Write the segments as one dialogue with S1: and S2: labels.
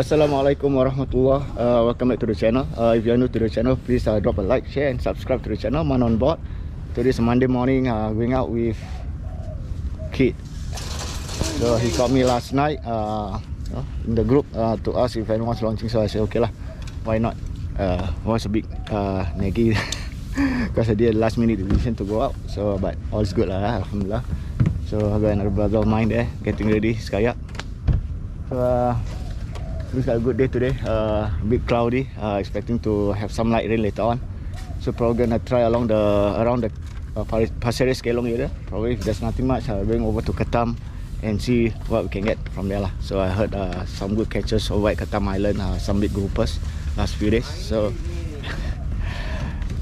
S1: Assalamualaikum warahmatullahi. Welcome back to the channel. If you are new to the channel, please drop a like, share and subscribe to the channel. Mannonboard. Today is a Monday morning, going out with Kid. So he called me last night in the group to ask if anyone's launching. So I said okay lah, why not? Was a bit naggy because I did a last minute decision to go out. So but all's good lah, alhamdulillah. So I got another brother of mine there getting ready, his kayak. So looks like a good day today. A bit cloudy. Expecting to have some light rain later on. So probably gonna try around the Pasir Ris Kelong area. Probably if there's nothing much, going over to Ketam and see what we can get from there lah. So I heard some good catches over at Ketam Island. Some big groupers last few days. So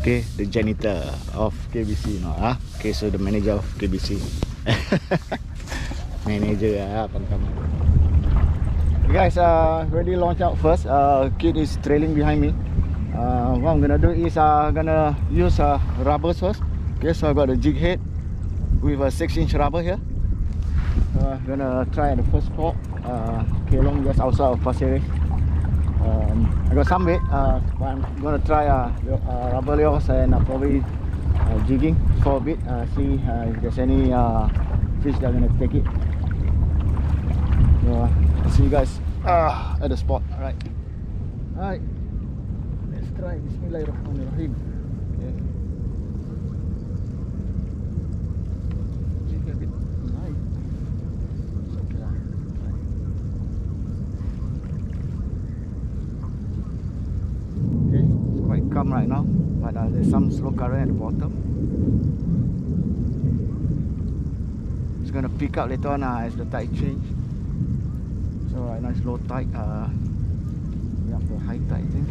S1: okay, the janitor of KBC, okay, so the manager of KBC. Manager pangkaman. Guys, already launched out first. Kid is trailing behind me. What I'm gonna do is gonna use rubbers first. Okay, so I got a jig head with a 6-inch rubber here. I'm gonna try at the first spot, Kelong, just outside of Pasir Ris. I got some bait, but I'm gonna try rubber lures and probably jigging for a bit. See if there's any fish that are gonna take it. So, see you guys at the spot. Alright, let's try. Bismillahirrahmanirrahim. Okay. Jig a bit nice. Okay lah. Okay, it's quite calm right now, but there's some slow current at the bottom. It's gonna pick up later on as the tide change. So right now it's low tide, we have the high tide I think.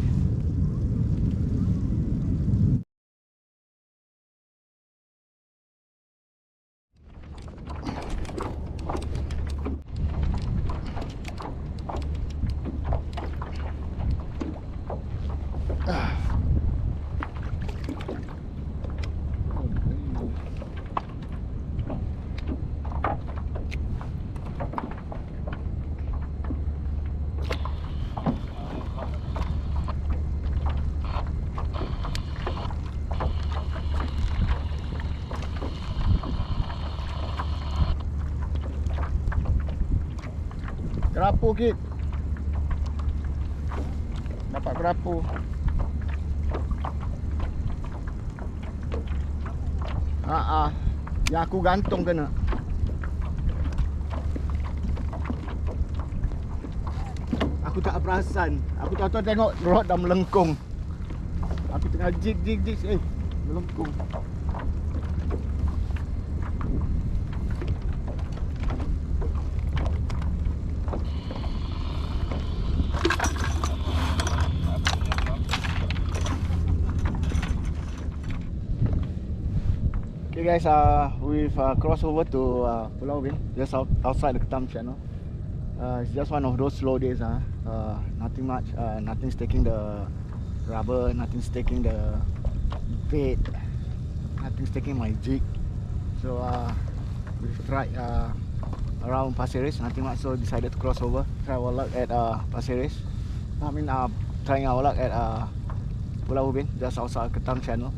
S1: Kerapu Kid. Dapat kerapu. Yang aku gantung kena. Aku tak perasan. Aku tahu-tahu tengok rod dah melengkung. Aku tengah jig melengkung. Okay guys, we've crossed over to Pulau Ubin, just outside the Ketam channel. It's just one of those slow days. Nothing much, nothing's taking the rubber, nothing's taking the bait, nothing's taking my jig. So we've tried around Pasir Ris, nothing much, so decided to cross over, try our luck at Pasir Ris. Trying our luck at Pulau Ubin, just outside Ketam channel.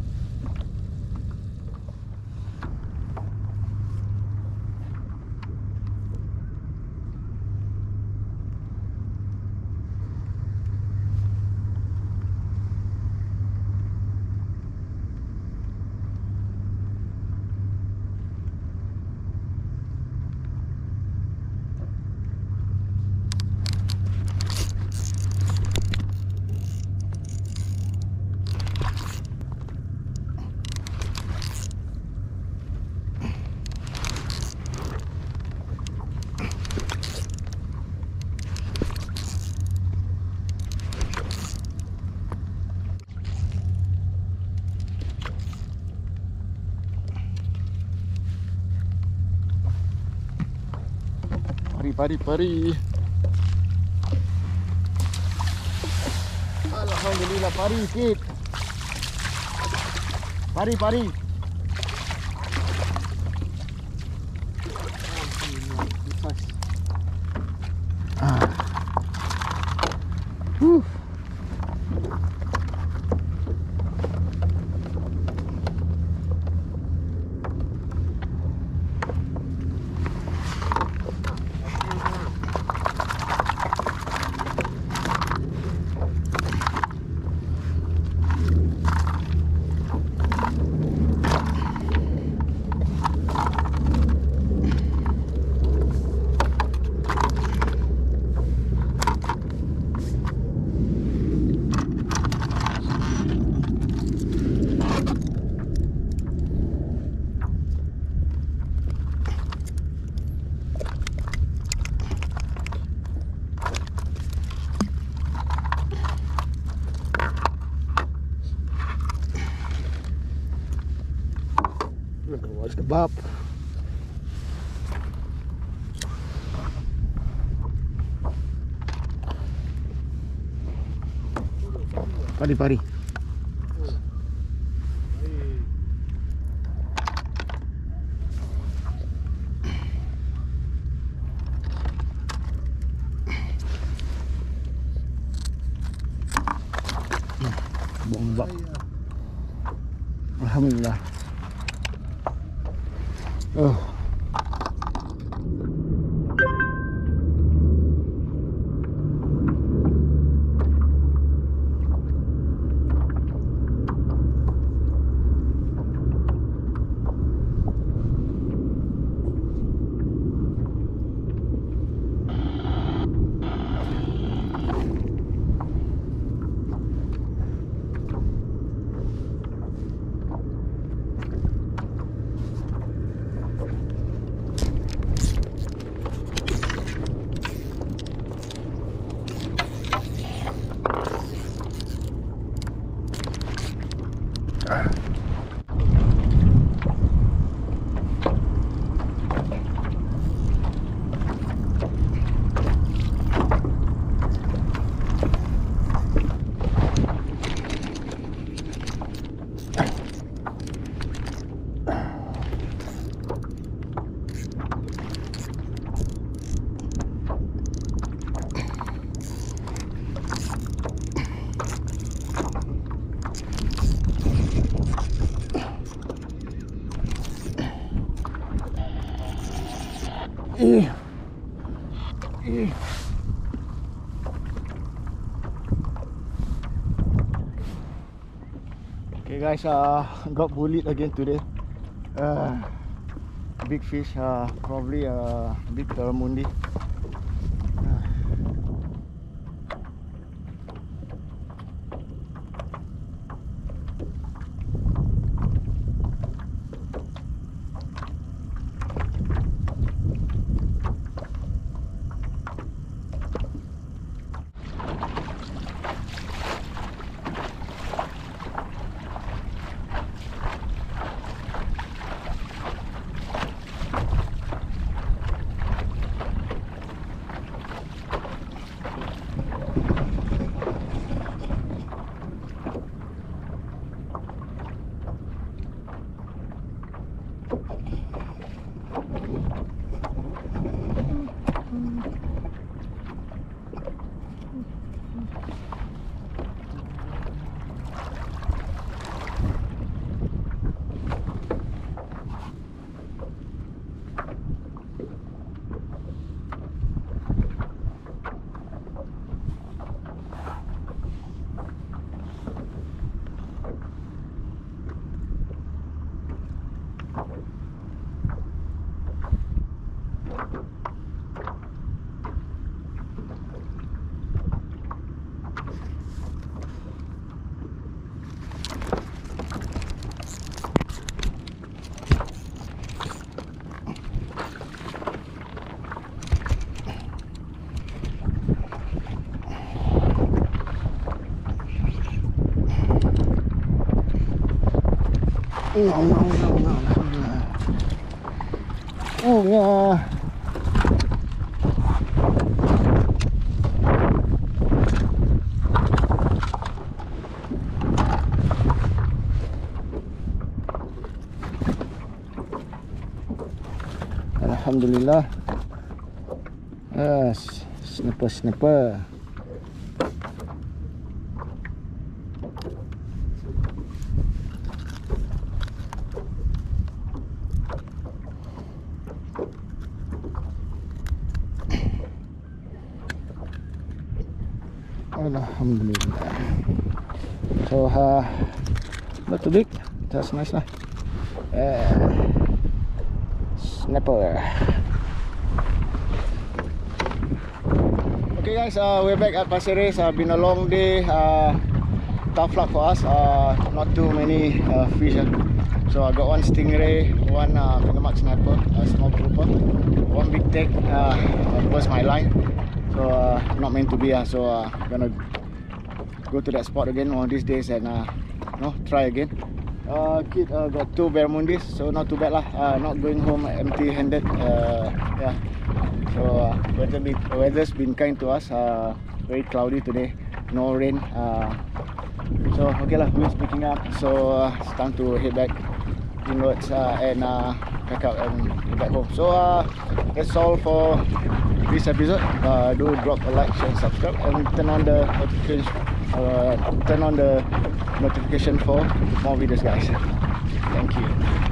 S1: Pari. Alhamdulillah, pari Kid. Pari. Bab. Pari. Buang bab. Alhamdulillah. Oh. Okay guys, got bullied again today. Big fish, probably a big barramundi. Oh yeah. Alhamdulillah. Snapper. Alhamdulillah. So not too big. That's nice lah. Snapper. Okay guys, we're back at Pasir Ris. Been a long day. Tough luck for us. Not too many fish. So I got one stingray, one fingermark snapper, a small grouper, one big tag. Burst my line. So not meant to be. So gonna go to that spot again one of these days and try again. Kid got 2 barramundis, so not too bad lah. Not going home empty-handed. Yeah. So weather's been kind to us. Very cloudy today, no rain. So okay lah, wind's picking up. So it's time to head back inwards and pack up and head back home. So that's all for this episode. Do drop a like, share, and subscribe, and turn on the notification for more videos, guys. Thank you.